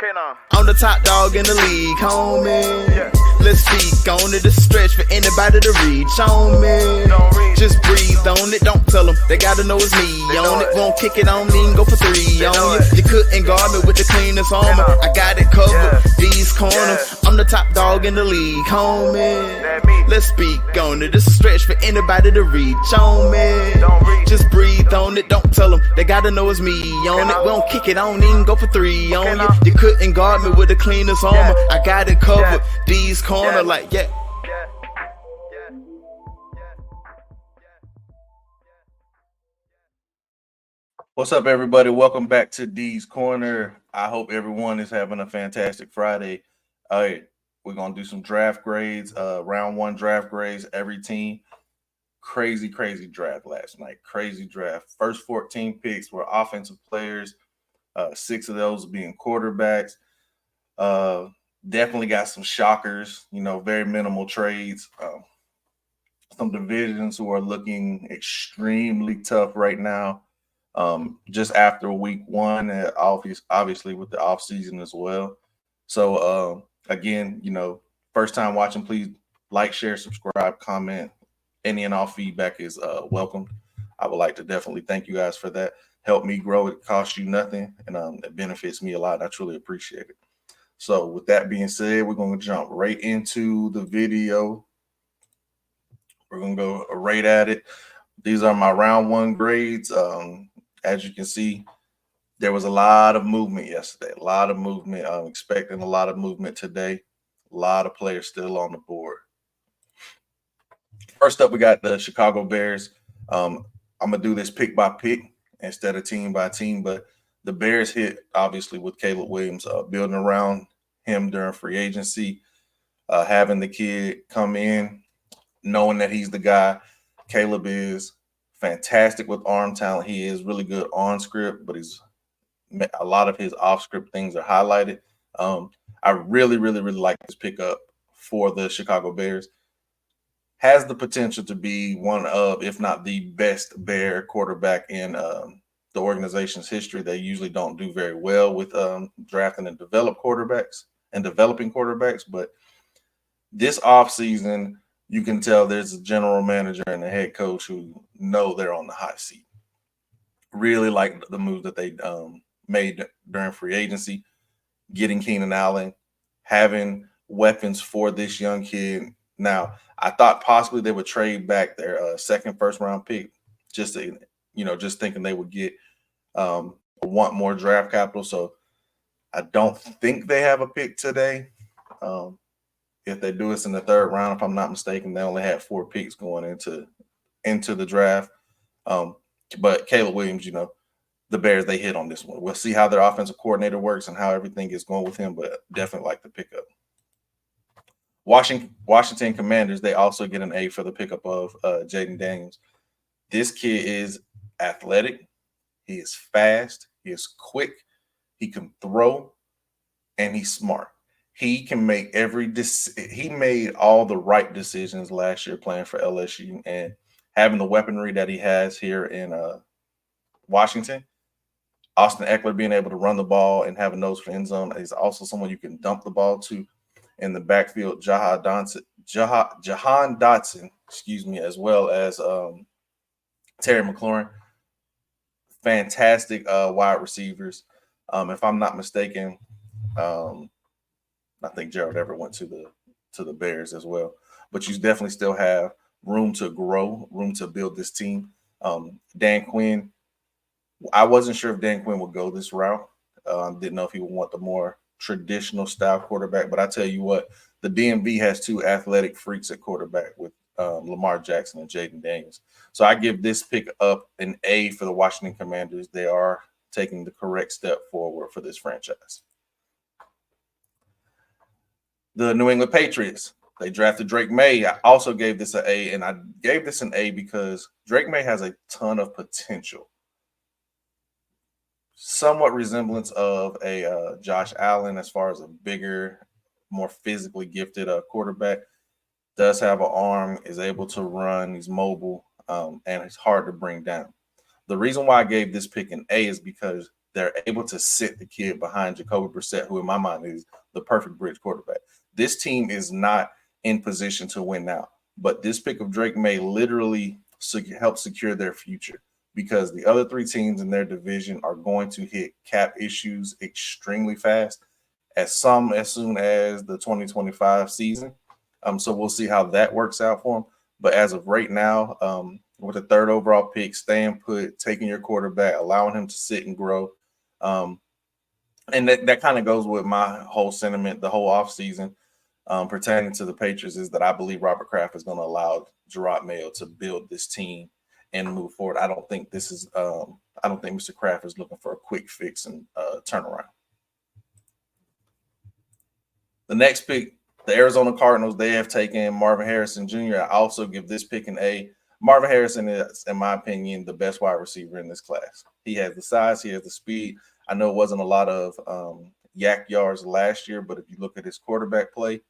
Okay, now. I'm the top dog in the league, homie. Yeah. Let's speak on it. It's a stretch for anybody to reach on me. Just breathe on it, don't tell them. They gotta know it's me on it. Won't kick it on me and go for 3 on you. You couldn't guard me with the cleanest armor. I got it covered, these corners. I'm the top dog in the league, homie. Let's speak on it. It's a stretch for anybody to reach on me. Just breathe on it, don't tell them. They gotta know it's me on it. Won't kick it on me and go for 3 on you. You couldn't guard me with the cleanest armor. I got it covered, these corner like What's up, everybody? Welcome back to D's Corner. I hope everyone is having a fantastic Friday. We're gonna do some draft grades, round 1 draft grades, every team. Crazy draft last night. Crazy draft. First 14 picks were offensive players, 6 of those being quarterbacks. Definitely got some shockers, very minimal trades. Some divisions who are looking extremely tough right now. Just after week 1, obviously with the offseason as well. So again, first time watching, please like, share, subscribe, comment. Any and all feedback is welcomed. I would like to definitely thank you guys for that. Help me grow. It costs you nothing, and it benefits me a lot. I truly appreciate it. So with that being said, we're going to jump right into the video. We're going to go right at it. These are my round 1 grades. As you can see, there was a lot of movement yesterday, a lot of movement. I'm expecting a lot of movement today. A lot of players still on the board. First up, we got the Chicago Bears. I'm going to do this pick by pick instead of team by team, but the Bears hit, obviously, with Caleb Williams, building around him during free agency, having the kid come in, knowing that he's the guy. Caleb is fantastic with arm talent. He is really good on script, but a lot of his off script things are highlighted. I really like this pickup for the Chicago Bears. Has the potential to be one of, if not the best Bear quarterback in the organization's history. They usually don't do very well with drafting and developing quarterbacks, but this offseason, you can tell there's a general manager and a head coach who know they're on the hot seat. Really like the move that they made during free agency, getting Keenan Allen, having weapons for this young kid. Now, I thought possibly they would trade back their second first-round pick, just thinking they would want more draft capital. So I don't think they have a pick today. If they do, it's in the 3rd round. If I'm not mistaken, they only had 4 picks going into the draft. But Caleb Williams, the Bears, they hit on this one. We'll see how their offensive coordinator works and how everything is going with him, but definitely like the pickup. Washington Commanders, they also get an A for the pickup of Jayden Daniels. This kid is athletic. He is fast. He is quick. He can throw, and he's smart. He can make he made all the right decisions last year playing for LSU, and having the weaponry that he has here in Washington. Austin Eckler being able to run the ball and have a nose for end zone is also someone you can dump the ball to in the backfield. Jahan Dotson, as well as Terry McLaurin. Fantastic wide receivers. If I'm not mistaken, I think Gerald Everett went to the Bears as well. But you definitely still have room to grow, room to build this team. Dan Quinn, I wasn't sure if Dan Quinn would go this route. Didn't know if he would want the more traditional style quarterback. But I tell you what, the DMV has 2 athletic freaks at quarterback with Lamar Jackson and Jayden Daniels. So I give this pick up an A for the Washington Commanders. They are taking the correct step forward for this franchise. The New England Patriots, they drafted Drake May. I also gave this an A, and I gave this an A because Drake May has a ton of potential. Somewhat resemblance of a Josh Allen as far as a bigger, more physically gifted quarterback. Does have an arm, is able to run, he's mobile, and it's hard to bring down. The reason why I gave this pick an A is because they're able to sit the kid behind Jacoby Brissett, who in my mind is the perfect bridge quarterback. This team is not in position to win now, but this pick of Drake May literally help secure their future, because the other three teams in their division are going to hit cap issues extremely fast, as soon as the 2025 season. So we'll see how that works out for them. But as of right now, with the third overall pick, staying put, taking your quarterback, allowing him to sit and grow. And that kind of goes with my whole sentiment, the whole offseason pertaining to the Patriots, is that I believe Robert Kraft is going to allow Jerod Mayo to build this team and move forward. I don't think Mr. Kraft is looking for a quick fix and turnaround. The next pick, the Arizona Cardinals, they have taken Marvin Harrison Jr. I also give this pick an A. Marvin Harrison is, in my opinion, the best wide receiver in this class. He has the size, he has the speed. I know it wasn't a lot of yak yards last year, but if you look at his quarterback play,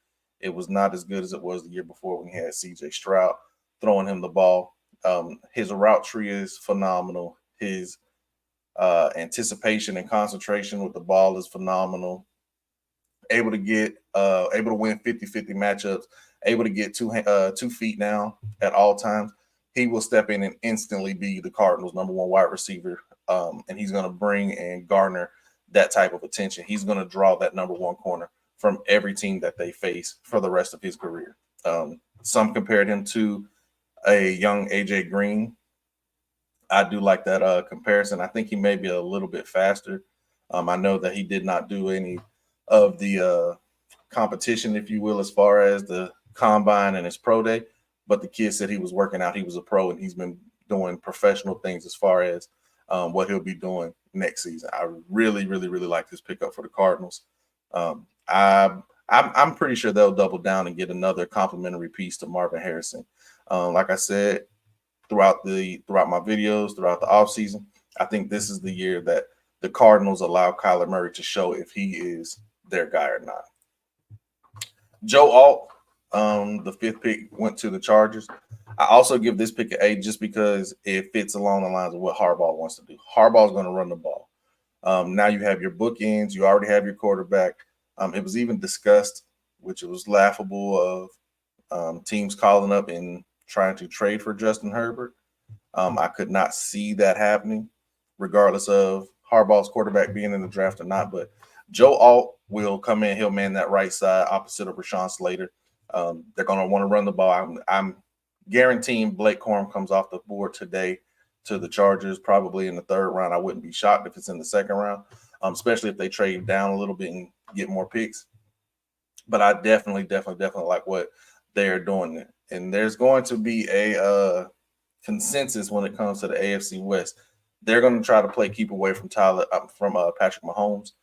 it was not as good as it was the year before when he had C.J. Stroud throwing him the ball. His route tree is phenomenal. His anticipation and concentration with the ball is phenomenal. Able to win 50-50 matchups, able to get 2 feet down at all times. He will step in and instantly be the Cardinals' number one wide receiver, and he's going to bring and garner that type of attention. He's going to draw that number one corner from every team that they face for the rest of his career. Some compared him to a young A.J. Green. I do like that comparison. I think he may be a little bit faster. I know that he did not do any of the competition, if you will, as far as the combine and his pro day, but the kid said he was working out. He was a pro, and he's been doing professional things as far as what he'll be doing next season. I really, really, really like this pickup for the Cardinals. I'm pretty sure they'll double down and get another complimentary piece to Marvin Harrison. Like I said, throughout my videos, throughout the offseason, I think this is the year that the Cardinals allow Kyler Murray to show if he is their guy or not. Joe Alt, the 5th pick, went to the Chargers. I also give this pick an A just because it fits along the lines of what Harbaugh wants to do. Harbaugh's going to run the ball. Now you have your bookends. You already have your quarterback. It was even discussed, which it was laughable, of teams calling up and trying to trade for Justin Herbert. I could not see that happening, regardless of Harbaugh's quarterback being in the draft or not. But Joe Alt will come in. He'll man that right side opposite of Rashawn Slater. They're going to want to run the ball. I'm guaranteeing Blake Corum comes off the board today to the Chargers, probably in the 3rd round. I wouldn't be shocked if it's in the 2nd round, especially if they trade down a little bit and get more picks. But I definitely like what they are doing there. And there's going to be a consensus when it comes to the AFC West. They're going to try to play keep away from Patrick Mahomes,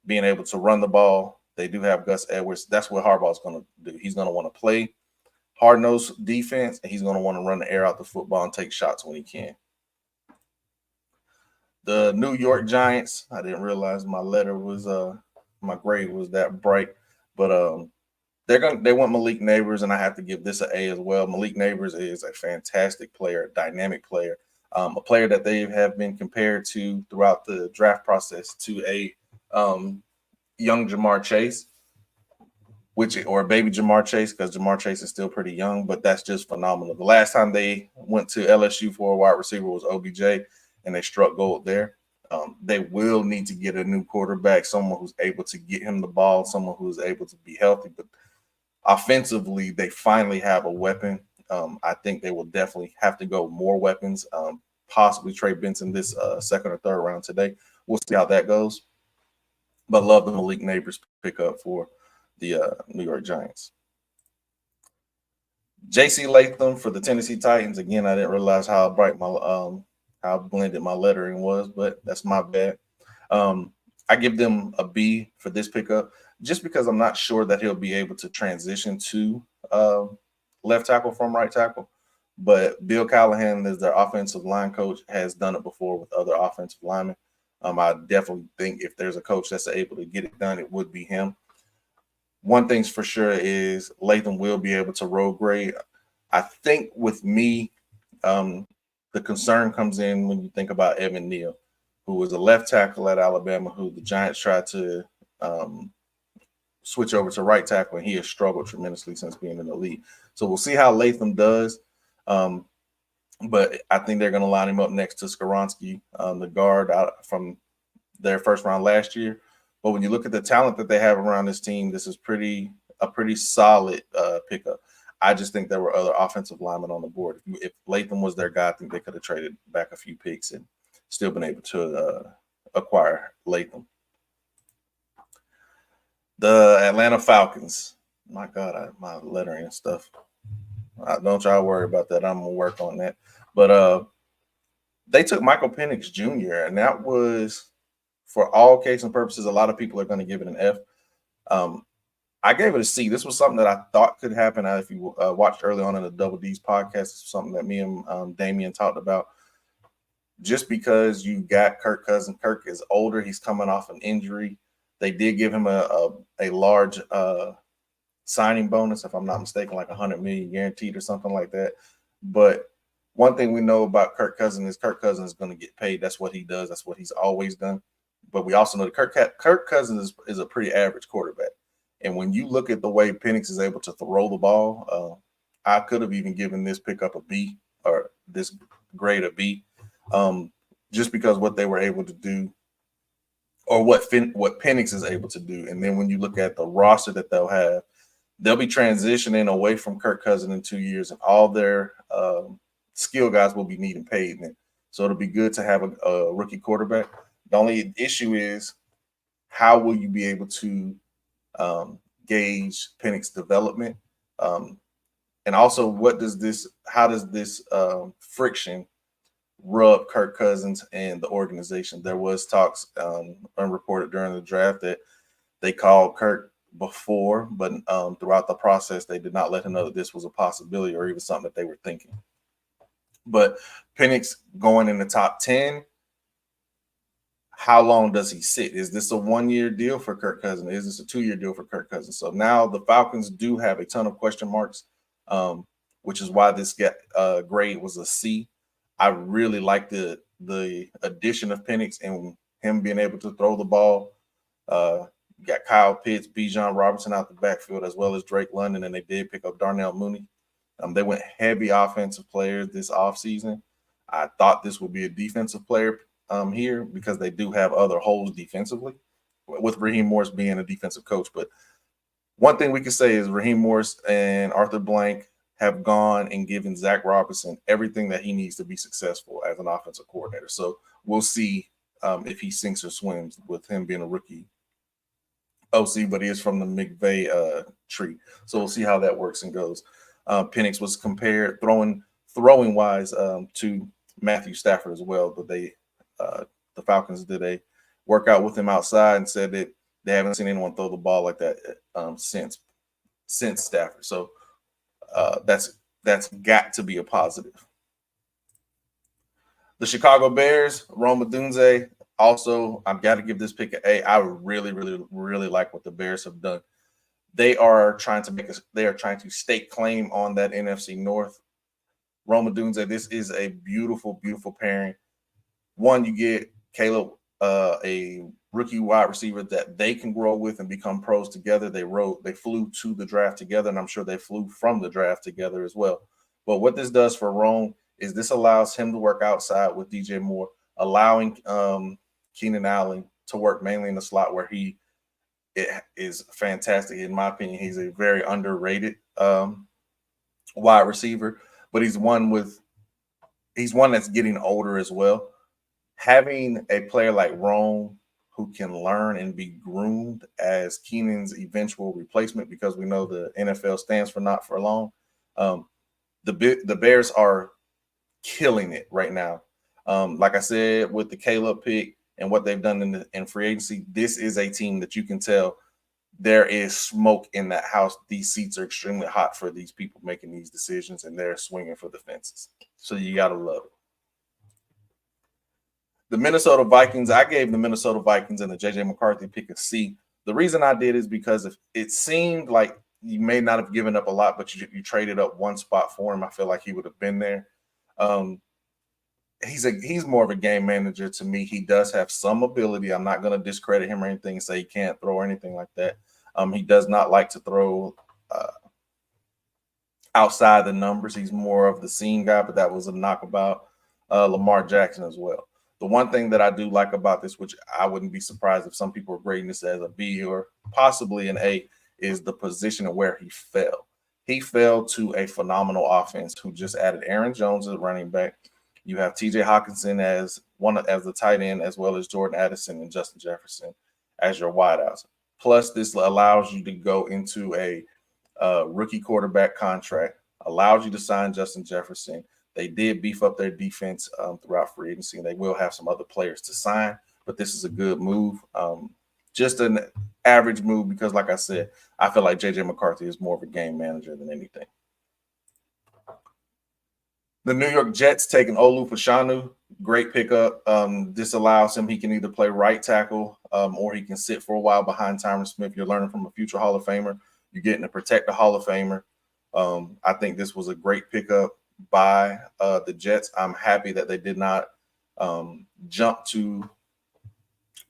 being able to run the ball. They do have Gus Edwards. That's what Harbaugh's going to do. He's going to want to play hard-nosed defense, and he's going to want to run the air out the football and take shots when he can. The New York Giants, I didn't realize my grade was that bright, but they want Malik Nabers, and I have to give this an A as well. Malik Nabers is a fantastic player, a dynamic player, a player that they have been compared to throughout the draft process to a young Jamar Chase, or baby Jamar Chase, because Jamar Chase is still pretty young, but that's just phenomenal. The last time they went to LSU for a wide receiver was OBJ, and they struck gold there. They will need to get a new quarterback, someone who's able to get him the ball, someone who's able to be healthy. But offensively, they finally have a weapon. I think they will definitely have to go more weapons, possibly Trey Benson this 2nd or 3rd round today. We'll see how that goes. But love the Malik Nabers pickup for the New York Giants. J.C. Latham for the Tennessee Titans. Again, I didn't realize how bright how blended my lettering was, but that's my bad. I give them a B for this pickup just because I'm not sure that he'll be able to transition to left tackle from right tackle. But Bill Callahan, as their offensive line coach, has done it before with other offensive linemen. I definitely think if there's a coach that's able to get it done, it would be him. One thing's for sure is Latham will be able to road grade. I think with me, the concern comes in when you think about Evan Neal. who was a left tackle at Alabama, who the Giants tried to switch over to right tackle, and he has struggled tremendously since being in the league. So we'll see how Latham does. But I think they're going to line him up next to Skoronski, the guard out from their first round last year. But when you look at the talent that they have around this team, this is a pretty solid pickup. I just think there were other offensive linemen on the board. If Latham was their guy, I think they could have traded back a few picks and still been able to acquire Latham. The Atlanta Falcons. My God, my lettering and stuff. Don't y'all worry about that. I'm gonna work on that. But they took Michael Penix Jr., and that was, for all case and purposes, a lot of people are going to give it an F. I gave it a C. This was something that I thought could happen. If you watched early on in the Double D's podcast, it's something that me and Damian talked about. Just because you got Kirk Cousins, Kirk is older. He's coming off an injury. They did give him a large signing bonus, if I'm not mistaken, like $100 million guaranteed or something like that. But one thing we know about Kirk Cousins is Kirk Cousins is going to get paid. That's what he does. That's what he's always done. But we also know that Kirk Cousins is a pretty average quarterback. And when you look at the way Penix is able to throw the ball, I could have even given this pickup a B, or this grade a B, just because what they were able to do, or what Penix is able to do. And then when you look at the roster that they'll have, they'll be transitioning away from Kirk Cousins in 2 years, and all their skill guys will be needing paid. So it'll be good to have a rookie quarterback. The only issue is, how will you be able to gauge Penix's development? And also, how does this friction rub Kirk Cousins and the organization? There was talks unreported during the draft that they called Kirk before, but throughout the process, they did not let him know that this was a possibility or even something that they were thinking. But Penix going in the top 10, how long does he sit? Is this a 1-year deal for Kirk Cousins? Is this a 2-year deal for Kirk Cousins? So now the Falcons do have a ton of question marks, which is why this grade was a C. I really like the addition of Penix and him being able to throw the ball. You got Kyle Pitts, Bijan Robinson out the backfield, as well as Drake London, and they did pick up Darnell Mooney. They went heavy offensive players this offseason. I thought this would be a defensive player here, because they do have other holes defensively, with Raheem Morris being a defensive coach. But one thing we can say is Raheem Morris and Arthur Blank have gone and given Zach Robinson everything that he needs to be successful as an offensive coordinator. So we'll see if he sinks or swims with him being a rookie OC, but he is from the McVay tree. So we'll see how that works and goes. Penix was compared throwing wise to Matthew Stafford as well, but the Falcons did a workout with him outside and said that they haven't seen anyone throw the ball like that since Stafford. So that's got to be a positive. The Chicago Bears, Rome Odunze. Also, I've got to give this pick an A. I really, really, really like what the Bears have done. They are trying to stake claim on that NFC North. Rome Odunze, this is a beautiful, beautiful pairing. One, you get Caleb, a rookie wide receiver that they can grow with and become pros together. They flew to the draft together, and I'm sure they flew from the draft together as well. But what this does for Rome is this allows him to work outside with DJ Moore, allowing Keenan Allen to work mainly in the slot, where he is fantastic. In my opinion, he's a very underrated wide receiver, but he's one that's getting older as well. Having a player like Rome who can learn and be groomed as Keenan's eventual replacement, because we know the NFL stands for not for long. The Bears are killing it right now. Like I said, with the Caleb pick and what they've done in free agency, this is a team that you can tell there is smoke in that house. These seats are extremely hot for these people making these decisions, and they're swinging for the fences. So you got to love it. The Minnesota Vikings, I gave the Minnesota Vikings and the J.J. McCarthy pick a C. The reason I did is because it seemed like you may not have given up a lot, but you traded up one spot for him. I feel like he would have been there. he's more of a game manager to me. He does have some ability. I'm not going to discredit him or anything and say he can't throw or anything like that. He does not like to throw outside the numbers. He's more of the seam guy, but that was a knock about Lamar Jackson as well. The one thing that I do like about this, which I wouldn't be surprised if some people are grading this as a B or possibly an A, is the position of where he fell. He fell to a phenomenal offense who just added Aaron Jones as running back. You have TJ Hawkinson as the tight end, as well as Jordan Addison and Justin Jefferson as your wideouts. Plus, this allows you to go into a rookie quarterback contract, allows you to sign Justin Jefferson. They did beef up their defense throughout free agency, and they will have some other players to sign, but this is a good move. Just an average move because, like I said, I feel like J.J. McCarthy is more of a game manager than anything. The New York Jets taking Olu Fashanu, great pickup. This allows him, he can either play right tackle or he can sit for a while behind Tyron Smith. You're learning from a future Hall of Famer. You're getting to protect the Hall of Famer. I think this was a great pickup by the Jets. I'm happy that they did not jump to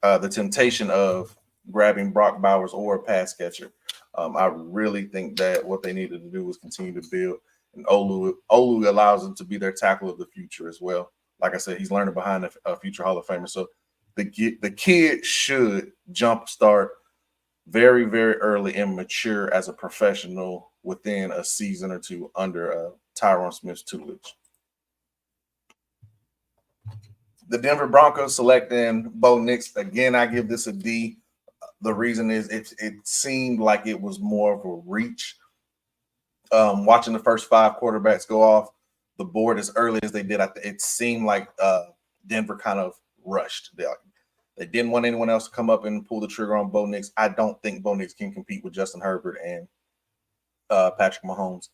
the temptation of grabbing Brock Bowers or a pass catcher. I really think that what they needed to do was continue to build. And Olu allows them to be their tackle of the future as well. Like I said, he's learning behind a future Hall of Famer. So the kid should jumpstart very, very early and mature as a professional within a season or two under Tyron Smith's tutelage. The Denver Broncos selecting Bo Nix. Again, I give this a D. The reason is it seemed like it was more of a reach. Watching the first 5 quarterbacks go off the board as early as they did, it seemed like Denver kind of rushed. They didn't want anyone else to come up and pull the trigger on Bo Nix. I don't think Bo Nix can compete with Justin Herbert and Patrick Mahomes.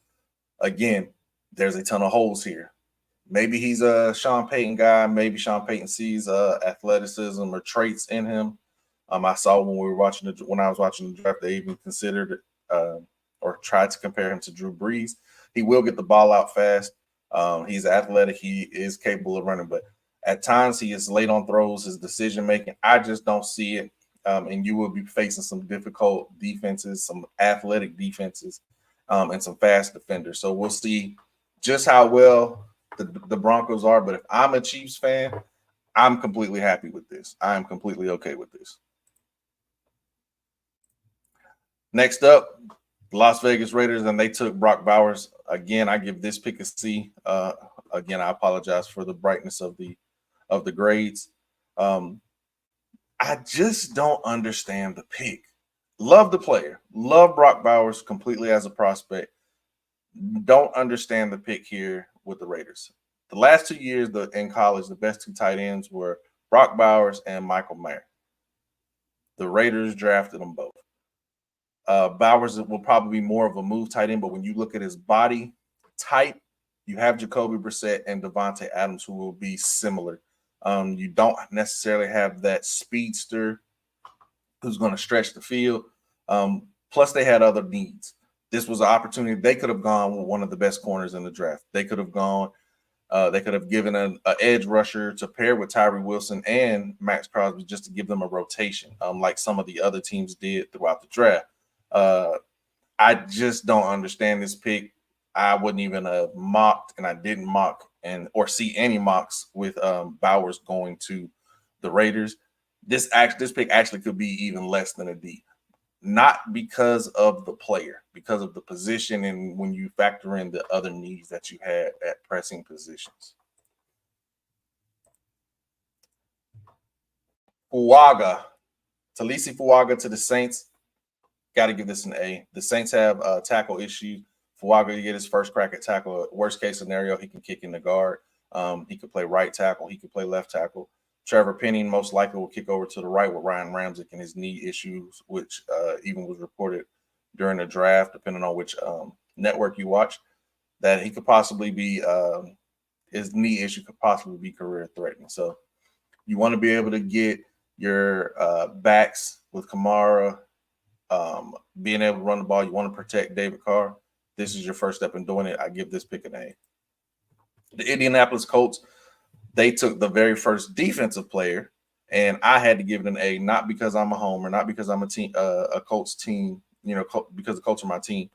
Again, there's a ton of holes here. Maybe he's a Sean Payton guy. Maybe Sean Payton sees athleticism or traits in him. I saw when I was watching the draft, they even considered or tried to compare him to Drew Brees. He will get the ball out fast. He's athletic. He is capable of running, but at times he is late on throws. His decision making, I just don't see it. And you will be facing some difficult defenses, some athletic defenses, and some fast defenders. So we'll see just how well the Broncos are. But if I'm a Chiefs fan, I'm completely happy with this. I am completely okay with this. Next up, the Las Vegas Raiders, and they took Brock Bowers. Again, I give this pick a C. Again, I apologize for the brightness of the grades. I just don't understand the pick. Love the player. Love Brock Bowers completely as a prospect. Don't understand the pick here with the Raiders. The last 2 years in college, the best 2 tight ends were Brock Bowers and Michael Mayer. The Raiders drafted them both. Bowers will probably be more of a move tight end, but when you look at his body type, you have Jacoby Brissett and Devontae Adams who will be similar. You don't necessarily have that speedster who's going to stretch the field. Plus, they had other needs. This was an opportunity. They could have gone with one of the best corners in the draft. They could have gone. They could have given an edge rusher to pair with Tyree Wilson and Max Crosby just to give them a rotation, like some of the other teams did throughout the draft. I just don't understand this pick. I wouldn't even have mocked, and I didn't mock or see any mocks with Bowers going to the Raiders. This pick actually could be even less than a D. Not because of the player, because of the position and when you factor in the other needs that you had at pressing positions. Talisi Fuaga to the Saints. Got to give this an A. The Saints have tackle issues. Fuaga, you get his first crack at tackle. Worst case scenario, he can kick in the guard. He could play right tackle. He could play left tackle. Trevor Penning most likely will kick over to the right with Ryan Ramczyk and his knee issues, which even was reported during the draft, depending on which network you watch, that he could possibly be his knee issue could possibly be career threatening. So you want to be able to get your backs with Kamara, being able to run the ball. You want to protect David Carr. This is your first step in doing it. I give this pick an A. The Indianapolis Colts, They took the very first defensive player, and I had to give it an A, not because I'm a homer, not because I'm a team, a Colts team, because the Colts are my team.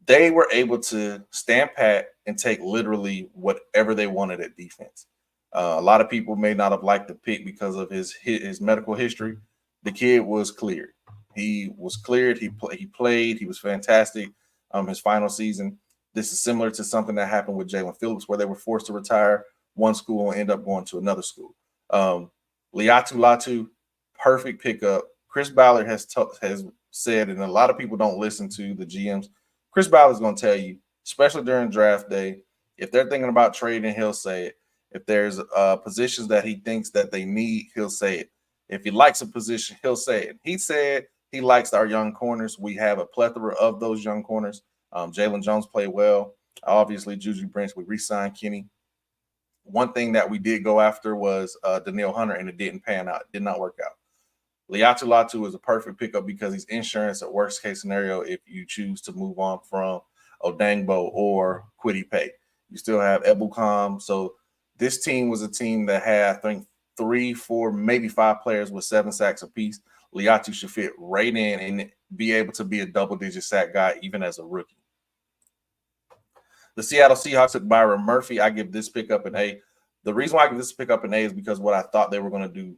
They were able to stand pat and take literally whatever they wanted at defense. A lot of people may not have liked the pick because of his medical history. The kid was cleared. He was cleared. He played. He was fantastic. His final season. This is similar to something that happened with Jalen Phillips, where they were forced to retire one school and end up going to another school. Laiatu Latu, perfect pickup. Chris Ballard has said, and a lot of people don't listen to the GMs. Chris Ballard's going to tell you, especially during draft day, if they're thinking about trading, he'll say it. If there's positions that he thinks that they need, he'll say it. If he likes a position, he'll say it. He said he likes our young corners. We have a plethora of those young corners. Jalen Jones played well. Obviously, Juju Brents, we re-signed Kenny. One thing that we did go after was Danielle Hunter, and it didn't pan out. It did not work out. Laiatu Latu is a perfect pickup because he's insurance at worst case scenario if you choose to move on from Odangbo or Kwity Paye. You still have Ebukam. So this team was a team that had, I think, 3, 4, maybe 5 players with 7 sacks apiece. Laiatu should fit right in and be able to be a double-digit sack guy even as a rookie. The Seattle Seahawks took Byron Murphy. I give this pickup an A. The reason why I give this pickup an A is because what I thought they were going to do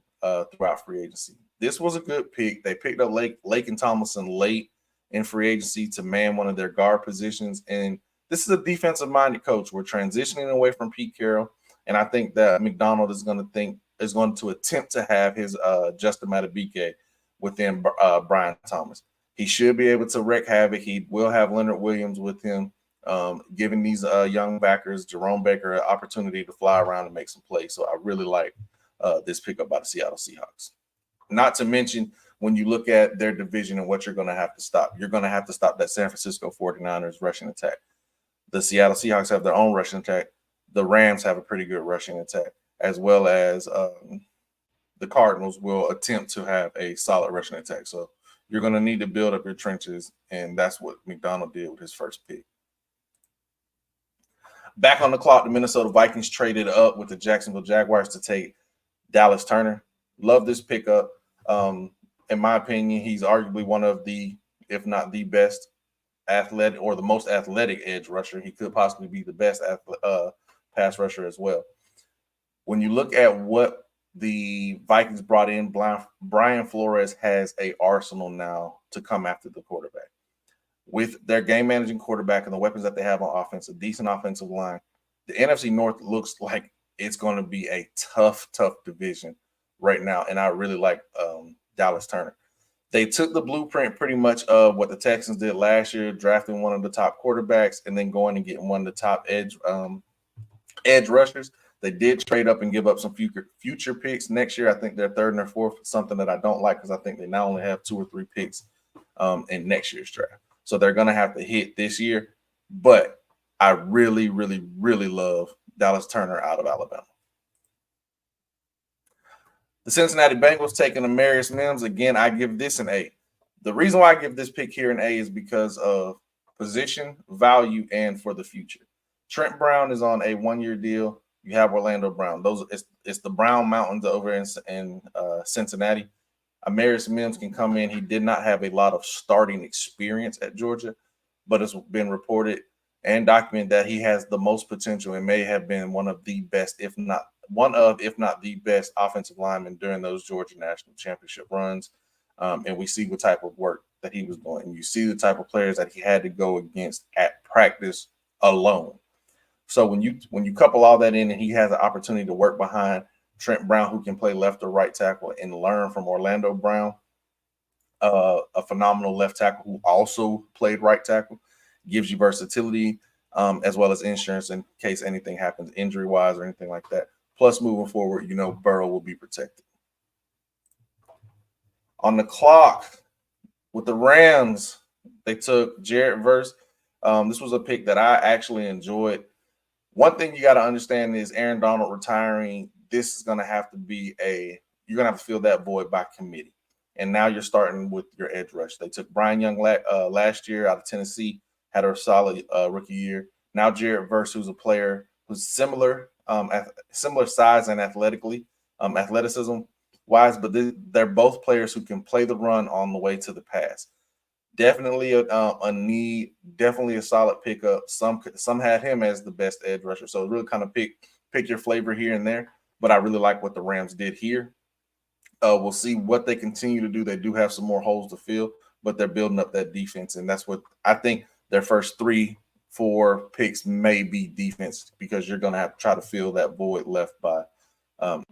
throughout free agency. This was a good pick. They picked up Laken Tomlinson late in free agency to man one of their guard positions. And this is a defensive-minded coach. We're transitioning away from Pete Carroll, and I think that McDonald is going to attempt to have his Justin Madubuike within Brian Thomas. He should be able to wreak havoc. He will have Leonard Williams with him, giving these young backers, Jerome Baker, an opportunity to fly around and make some plays. So I really like this pickup by the Seattle Seahawks. Not to mention, when you look at their division and what you're going to have to stop, you're going to have to stop that San Francisco 49ers rushing attack. The Seattle Seahawks have their own rushing attack. The Rams have a pretty good rushing attack, as well as the Cardinals will attempt to have a solid rushing attack. So you're going to need to build up your trenches, and that's what McDonald did with his first pick. Back on the clock, the Minnesota Vikings traded up with the Jacksonville Jaguars to take Dallas Turner. Love this pickup. In my opinion, he's arguably one of the, if not the best athletic or the most athletic edge rusher. He could possibly be the best pass rusher as well. When you look at what the Vikings brought in, Brian Flores has an arsenal now to come after the quarterback. With their game-managing quarterback and the weapons that they have on offense, a decent offensive line, the NFC North looks like it's going to be a tough division right now, and I really like Dallas Turner. They took the blueprint pretty much of what the Texans did last year, drafting one of the top quarterbacks and then going and getting one of the top edge rushers. They did trade up and give up some future picks next year. I think they're 3rd and 4th, something that I don't like because I think they now only have 2 or 3 picks in next year's draft. So they're going to have to hit this year. But I really, really, really love Dallas Turner out of Alabama. The Cincinnati Bengals taking Amarius Mims. Again, I give this an A. The reason why I give this pick here an A is because of position, value, and for the future. Trent Brown is on a 1-year deal. You have Orlando Brown. It's the Brown Mountains over in Cincinnati. Amarius Mims can come in. He did not have a lot of starting experience at Georgia, but it's been reported and documented that he has the most potential and may have been one of the best, if not the best offensive lineman during those Georgia national championship runs. And we see what type of work that he was doing. And you see the type of players that he had to go against at practice alone. So when you couple all that in and he has an opportunity to work behind Trent Brown, who can play left or right tackle, and learn from Orlando Brown, a phenomenal left tackle who also played right tackle, gives you versatility as well as insurance in case anything happens injury-wise or anything like that. Plus, moving forward, Burrow will be protected. On the clock, with the Rams, they took Jared Verse. This was a pick that I actually enjoyed. One thing you got to understand is Aaron Donald retiring. This is going to have to be you're going to have to fill that void by committee. And now you're starting with your edge rush. They took Brian Young last year out of Tennessee, had a solid rookie year. Now Jared Verse, who's a player who's similar similar size and athleticism wise, but they're both players who can play the run on the way to the pass. Definitely a need, definitely a solid pickup. Some had him as the best edge rusher, so really kind of pick your flavor here and there. But I really like what the Rams did here. We'll see what they continue to do. They do have some more holes to fill, but they're building up that defense, and that's what I think their first 3-4 picks may be defense, because you're going to have to try to fill that void left by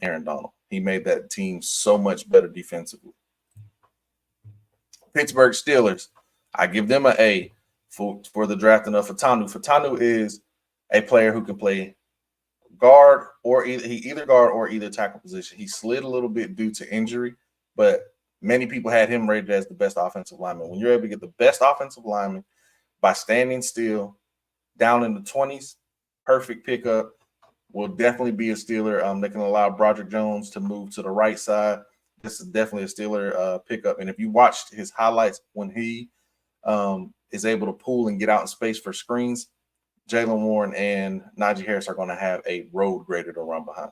Aaron Donald. He made that team so much better defensively. Pittsburgh Steelers, I give them an A for the drafting of Fetanu. Fetanu is a player who can play guard or either guard or either tackle position. He slid a little bit due to injury, but many people had him rated as the best offensive lineman. When you're able to get the best offensive lineman by standing still down in the 20s, perfect pickup. Will definitely be a Steeler. They can allow Broderick Jones to move to the right side. This is definitely a Steeler pickup. And if you watched his highlights when he is able to pull and get out in space for screens, Jaylen Warren and Najee Harris are going to have a road grader to run behind.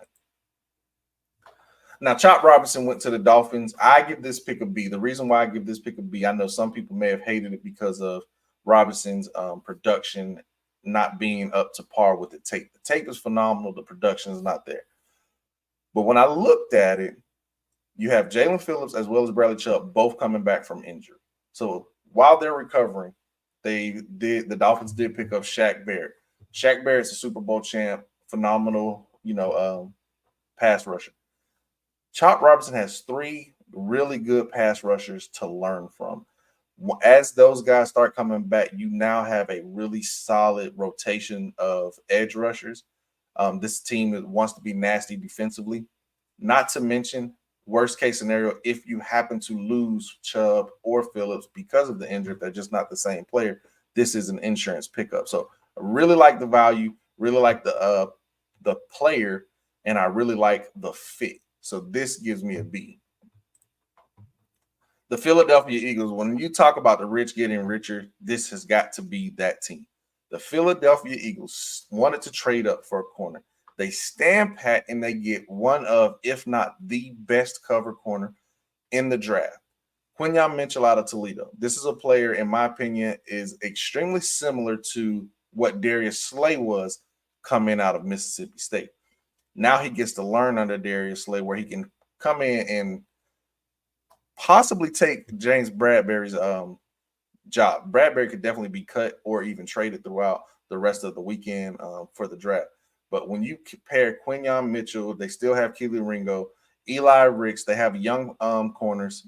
Now, Chop Robinson went to the Dolphins. I give this pick a B. The reason why I give this pick a B, I know some people may have hated it because of Robinson's production not being up to par with the tape. The tape is phenomenal. The production is not there. But when I looked at it, you have Jalen Phillips as well as Bradley Chubb both coming back from injury. So while they're recovering, the Dolphins did pick up Shaq Barrett. Shaq Barrett's a Super Bowl champ, phenomenal, pass rusher. Chop Robinson has 3 really good pass rushers to learn from. As those guys start coming back, you now have a really solid rotation of edge rushers. This team that wants to be nasty defensively. Not to mention, worst case scenario, if you happen to lose Chubb or Phillips because of the injury, they're just not the same player, this is an insurance pickup. So I really like the value, really like the player, and I really like the fit. So this gives me a B. The Philadelphia Eagles, when you talk about the rich getting richer, this has got to be that team. The Philadelphia Eagles wanted to trade up for a corner. They stand pat and they get one of, if not the best cover corner in the draft. Quinyon Mitchell out of Toledo. This is a player, in my opinion, is extremely similar to what Darius Slay was coming out of Mississippi State. Now he gets to learn under Darius Slay, where he can come in and possibly take James Bradbury's job. Bradbury could definitely be cut or even traded throughout the rest of the weekend for the draft. But when you compare Quinyon Mitchell, they still have Kelee Ringo, Eli Ricks. They have young corners.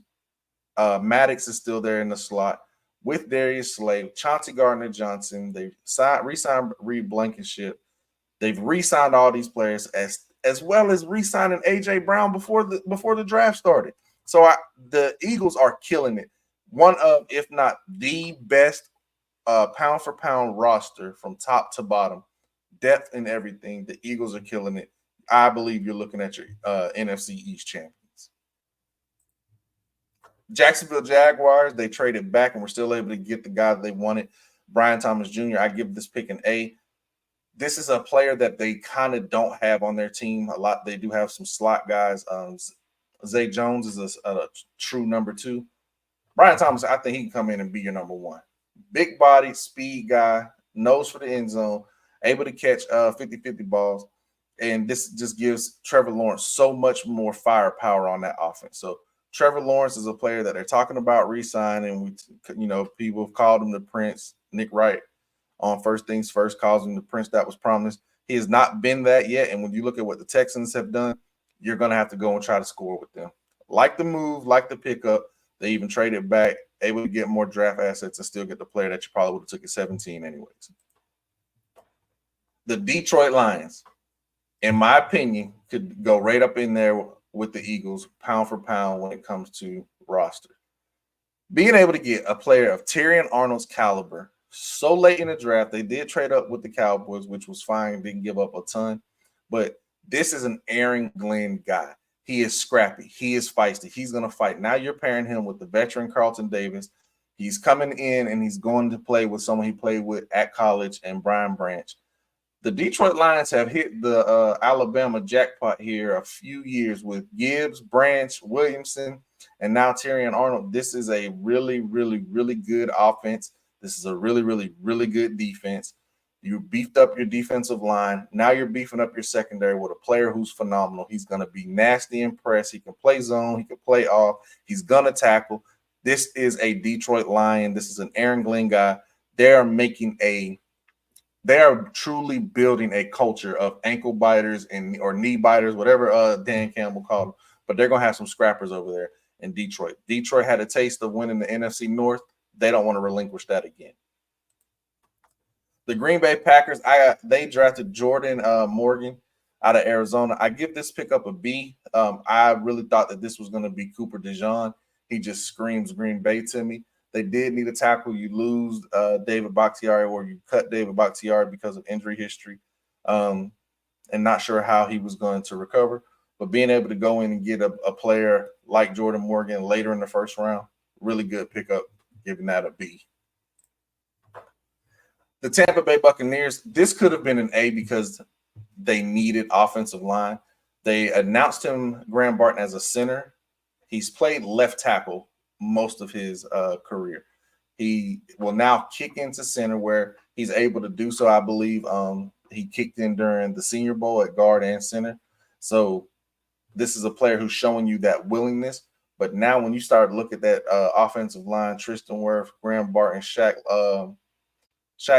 Maddox is still there in the slot with Darius Slay, Chauncey Gardner-Johnson. They've re-signed Reed Blankenship. They've re-signed all these players as well as re-signing A.J. Brown before the draft started. So the Eagles are killing it. One of, if not the best pound for pound roster from top to bottom, depth and everything. The Eagles are killing it. I believe you're looking at your NFC East champions. Jacksonville Jaguars, they traded back and were still able to get the guy that they wanted, Brian Thomas Jr. I give this pick an A. This is a player that they kind of don't have on their team a lot. They do have some slot guys. Zay Jones is a true number 2. Brian Thomas, I think he can come in and be your number 1. Big body, speed guy, nose for the end zone, able to catch 50-50 balls. And this just gives Trevor Lawrence so much more firepower on that offense. So Trevor Lawrence is a player that they're talking about re-signing. People have called him the Prince. Nick Wright on First Things First calls him the Prince that was promised. He has not been that yet. And when you look at what the Texans have done, you're going to have to go and try to score with them. Like the move, like the pickup. They even traded back, able to get more draft assets and still get the player that you probably would have took at 17 anyways. The Detroit Lions, in my opinion, could go right up in there with the Eagles, pound for pound, when it comes to roster. Being able to get a player of Terrion Arnold's caliber so late in the draft, they did trade up with the Cowboys, which was fine, didn't give up a ton, but this is an Aaron Glenn guy. He is scrappy. He is feisty. He's going to fight. Now you're pairing him with the veteran Carlton Davis. He's coming in and he's going to play with someone he played with at college and Brian Branch. The Detroit Lions have hit the Alabama jackpot here a few years with Gibbs, Branch, Williamson, and now Terrion Arnold. This is a really, really, really good offense. This is a really, really, really good defense. You beefed up your defensive line. Now you're beefing up your secondary with a player who's phenomenal. He's going to be nasty in press. He can play zone. He can play off. He's going to tackle. This is a Detroit Lion. This is an Aaron Glenn guy. They are truly building a culture of ankle biters or knee biters, whatever Dan Campbell called them. But they're going to have some scrappers over there in Detroit. Detroit had a taste of winning the NFC North. They don't want to relinquish that again. The Green Bay Packers, they drafted Jordan Morgan out of Arizona. I give this pickup a B. I really thought that this was going to be Cooper DeJean. He just screams Green Bay to me. They did need a tackle. You lose David Bakhtiari, or you cut David Bakhtiari because of injury history, and not sure how he was going to recover. But being able to go in and get a player like Jordan Morgan later in the first round, really good pickup, giving that a B. The Tampa Bay Buccaneers, this could have been an A because they needed offensive line. They announced him, Graham Barton, as a center. He's played left tackle most of his career. He will now kick into center where he's able to do so. I believe he kicked in during the Senior Bowl at guard and center. So this is a player who's showing you that willingness. But now when you start to look at that offensive line, Tristan Wirfs, Graham Barton, Shaq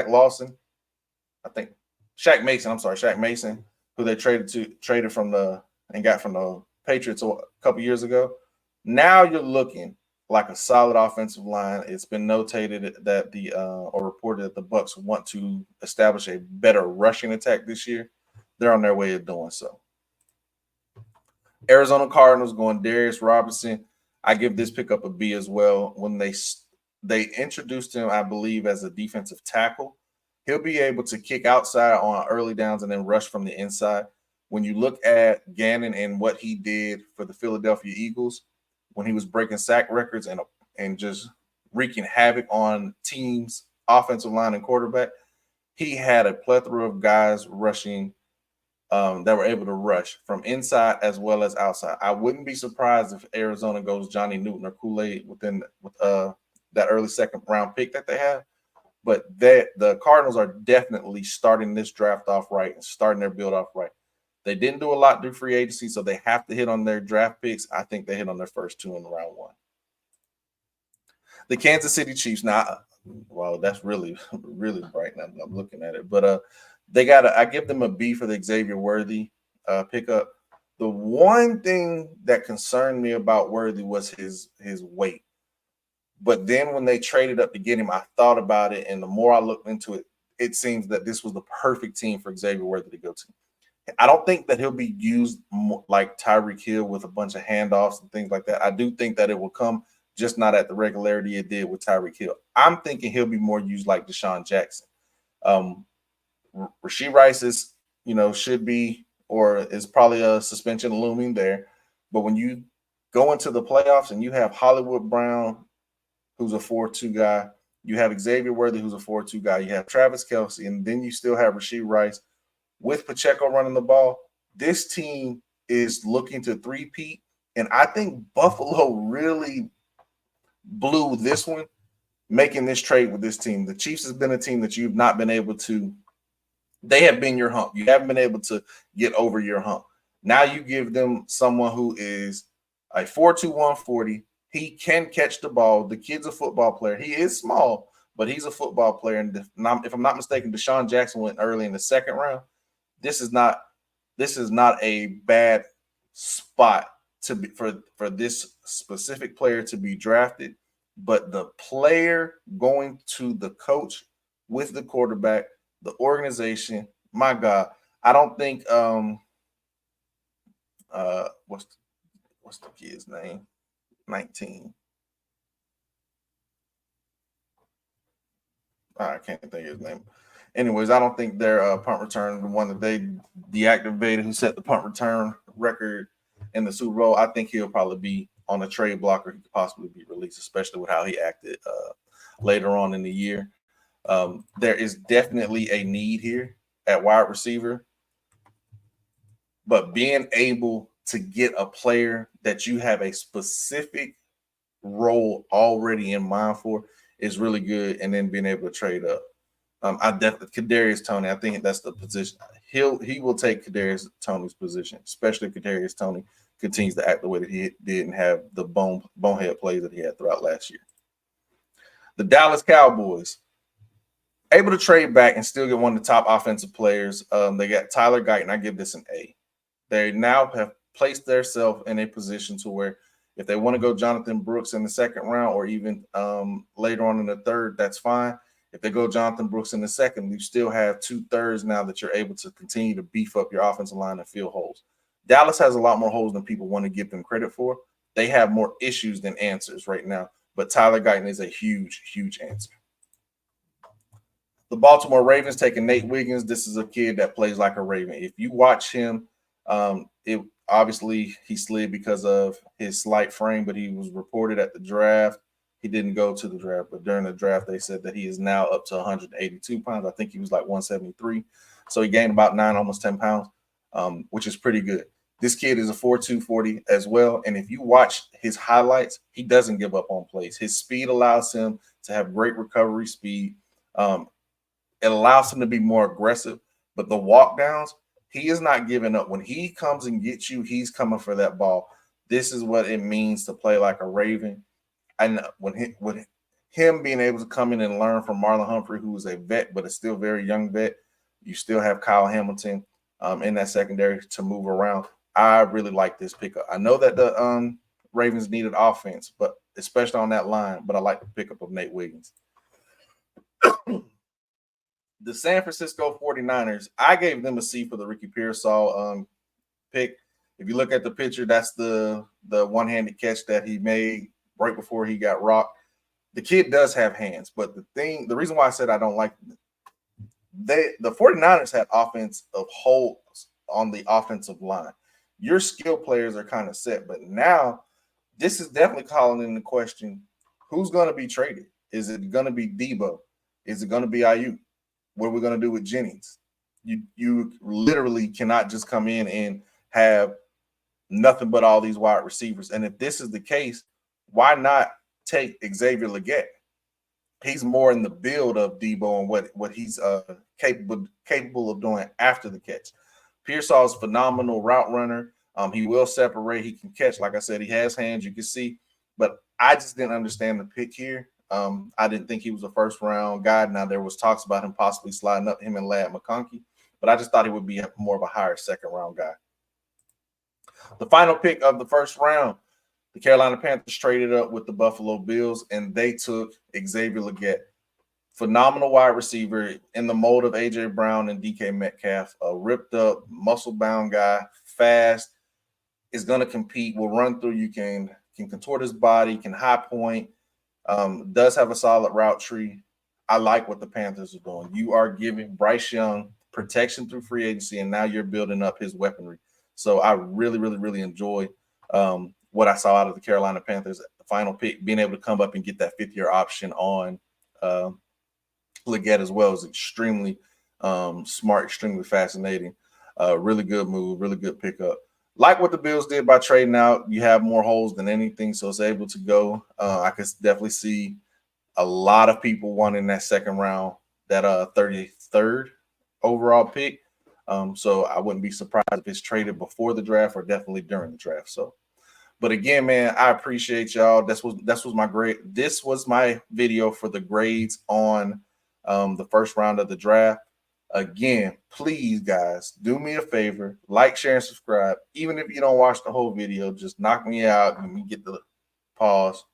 Lawson, Shaq Mason, who they traded from and got from the Patriots a couple years ago. Now you're looking like a solid offensive line. It's been notated that or reported that the Bucs want to establish a better rushing attack this year. They're on their way of doing so. Arizona Cardinals going Darius Robinson. I give this pickup a B as well. When they introduced him, I believe, as a defensive tackle, he'll be able to kick outside on early downs and then rush from the inside. When you look at Gannon and what he did for the Philadelphia Eagles, when he was breaking sack records and just wreaking havoc on teams' offensive line and quarterback, he had a plethora of guys rushing that were able to rush from inside as well as outside. I wouldn't be surprised if Arizona goes Johnny Newton or Kool-Aid with that early second round pick that they have. But the Cardinals are definitely starting this draft off right and starting their build off right. They didn't do a lot through free agency, so they have to hit on their draft picks. I think they hit on their first two in round one. The Kansas City Chiefs. Now, well, that's really, really bright. Now I'm looking at it. But I give them a B for the Xavier Worthy pickup. The one thing that concerned me about Worthy was his weight. But then when they traded up to get him, I thought about it. And the more I looked into it, it seems that this was the perfect team for Xavier Worthy to go to. I don't think that he'll be used like Tyreek Hill with a bunch of handoffs and things like that. I do think that it will come, just not at the regularity it did with Tyreek Hill. I'm thinking he'll be more used like Deshaun Jackson. Rashee Rice should be, or is probably a suspension looming there. But when you go into the playoffs and you have Hollywood Brown, who's a 4-2 guy, you have Xavier Worthy, who's a 4-2 guy, you have Travis Kelce, and then you still have Rashee Rice with Pacheco running the ball. This team is looking to three-peat, and I think Buffalo really blew this one, making this trade with this team. The Chiefs has been a team that you've not been able to – they have been your hump. You haven't been able to get over your hump. Now you give them someone who is a 4.2 140. He can catch the ball. The kid's a football player. He is small, but he's a football player. And if I'm not mistaken, Deshaun Jackson went early in the second round. This is not a bad spot to be for this specific player to be drafted, but the player going to the coach with the quarterback, the organization, my God, I don't think what's the kid's name? 19. I can't think of his name. Anyways, I don't think their punt return, the one that they deactivated, who set the punt return record in the Super Bowl, I think he'll probably be on a trade block, or he could possibly be released, especially with how he acted later on in the year. There is definitely a need here at wide receiver, but being able to get a player that you have a specific role already in mind for is really good, and then being able to trade up. I definitely Kadarius Toney. I think that's the position. He will take Kadarius Toney's position, especially if Kadarius Toney continues to act the way that he did and have the bonehead plays that he had throughout last year. The Dallas Cowboys able to trade back and still get one of the top offensive players. They got Tyler Guyton. I give this an A. They now have placed themselves in a position to where if they want to go Jonathan Brooks in the second round or even later on in the third, that's fine. If they go Jonathan Brooks in the second, you still have 2/3 now that you're able to continue to beef up your offensive line and fill holes. Dallas has a lot more holes than people want to give them credit for. They have more issues than answers right now, but Tyler Guyton is a huge, huge answer. The Baltimore Ravens taking Nate Wiggins. This is a kid that plays like a Raven. If you watch him, obviously he slid because of his slight frame, but he was reported at the draft. He didn't go to the draft, but during the draft, they said that he is now up to 182 pounds. I think he was like 173. So he gained about 9, almost 10 pounds, which is pretty good. This kid is a 4.2 40 as well. And if you watch his highlights, he doesn't give up on plays. His speed allows him to have great recovery speed. It allows him to be more aggressive, but the walk downs, he is not giving up. When he comes and gets you, he's coming for that ball. This is what it means to play like a Raven. And with him being able to come in and learn from Marlon Humphrey, who is a vet, but is still a very young vet, you still have Kyle Hamilton in that secondary to move around. I really like this pickup. I know that the Ravens needed offense, but especially on that line, but I like the pickup of Nate Wiggins. The San Francisco 49ers, I gave them a C for the Ricky Pearsall pick. If you look at the picture, that's the one-handed catch that he made right before he got rocked. The kid does have hands, but the reason why I said I don't like the 49ers had offense of holes on the offensive line. Your skill players are kind of set, but now this is definitely calling into question who's going to be traded. Is it going to be Debo? Is it going to be Ayuk? What are we going to do with Jennings? You literally cannot just come in and have nothing but all these wide receivers. And if this is the case, why not take Xavier Legette? He's more in the build of Debo and what he's capable of doing after the catch. Pearsall is a phenomenal route runner. He will separate. He can catch. Like I said, he has hands, you can see. But I just didn't understand the pick here. I didn't think he was a first-round guy. Now, there was talks about him possibly sliding up, him and Ladd McConkey. But I just thought he would be more of a higher second-round guy. The final pick of the first round, the Carolina Panthers traded up with the Buffalo Bills, and they took Xavier Legette. Phenomenal wide receiver in the mold of A.J. Brown and DK Metcalf. A ripped-up, muscle-bound guy, fast, is going to compete, will run through. You can contort his body, can high point, does have a solid route tree. I like what the Panthers are doing. You are giving Bryce Young protection through free agency, and now you're building up his weaponry. So I really, really, really enjoy what I saw out of the Carolina Panthers. The final pick, being able to come up and get that fifth-year option on Legette as well is extremely smart, extremely fascinating. Really good move, really good pickup. Like what the Bills did by trading out, you have more holes than anything, so it's able to go. I could definitely see a lot of people wanting that second round, that 33rd overall pick. So I wouldn't be surprised if it's traded before the draft or definitely during the draft. So, but again, man, I appreciate y'all. This was my grade. This was my video for the grades on the first round of the draft. Again, please, guys, do me a favor, like, share, and subscribe. Even if you don't watch the whole video, just knock me out and we get the pause.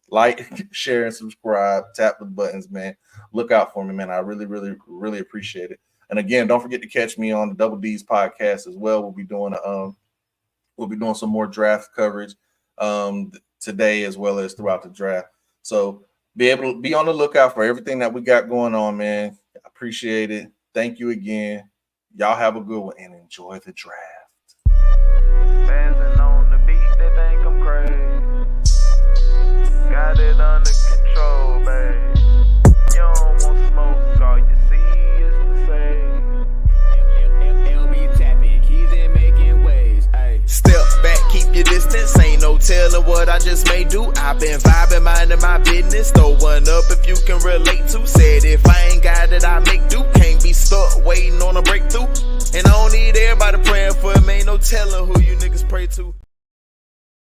Like, share, and subscribe. Tap the buttons, man. Look out for me, man. I really, really, really appreciate it. And again, don't forget to catch me on the Double D's podcast as well. We'll be doing some more draft coverage today as well as throughout the draft. So be able to be on the lookout for everything that we got going on, man. I appreciate it. Thank you again. Y'all have a good one and enjoy the draft. Spazzing on the beat, they think I'm crazy. Got it under control, babe. You don't want smoke, all you see is the same. keep your distance. Ain't no telling what I just may do. I been vibing, minding my business. Throw one up if you can relate to. Said if I ain't got it, I make do. Can't be stuck waiting on a breakthrough. And I don't need everybody praying for him. Ain't no telling who you niggas pray to.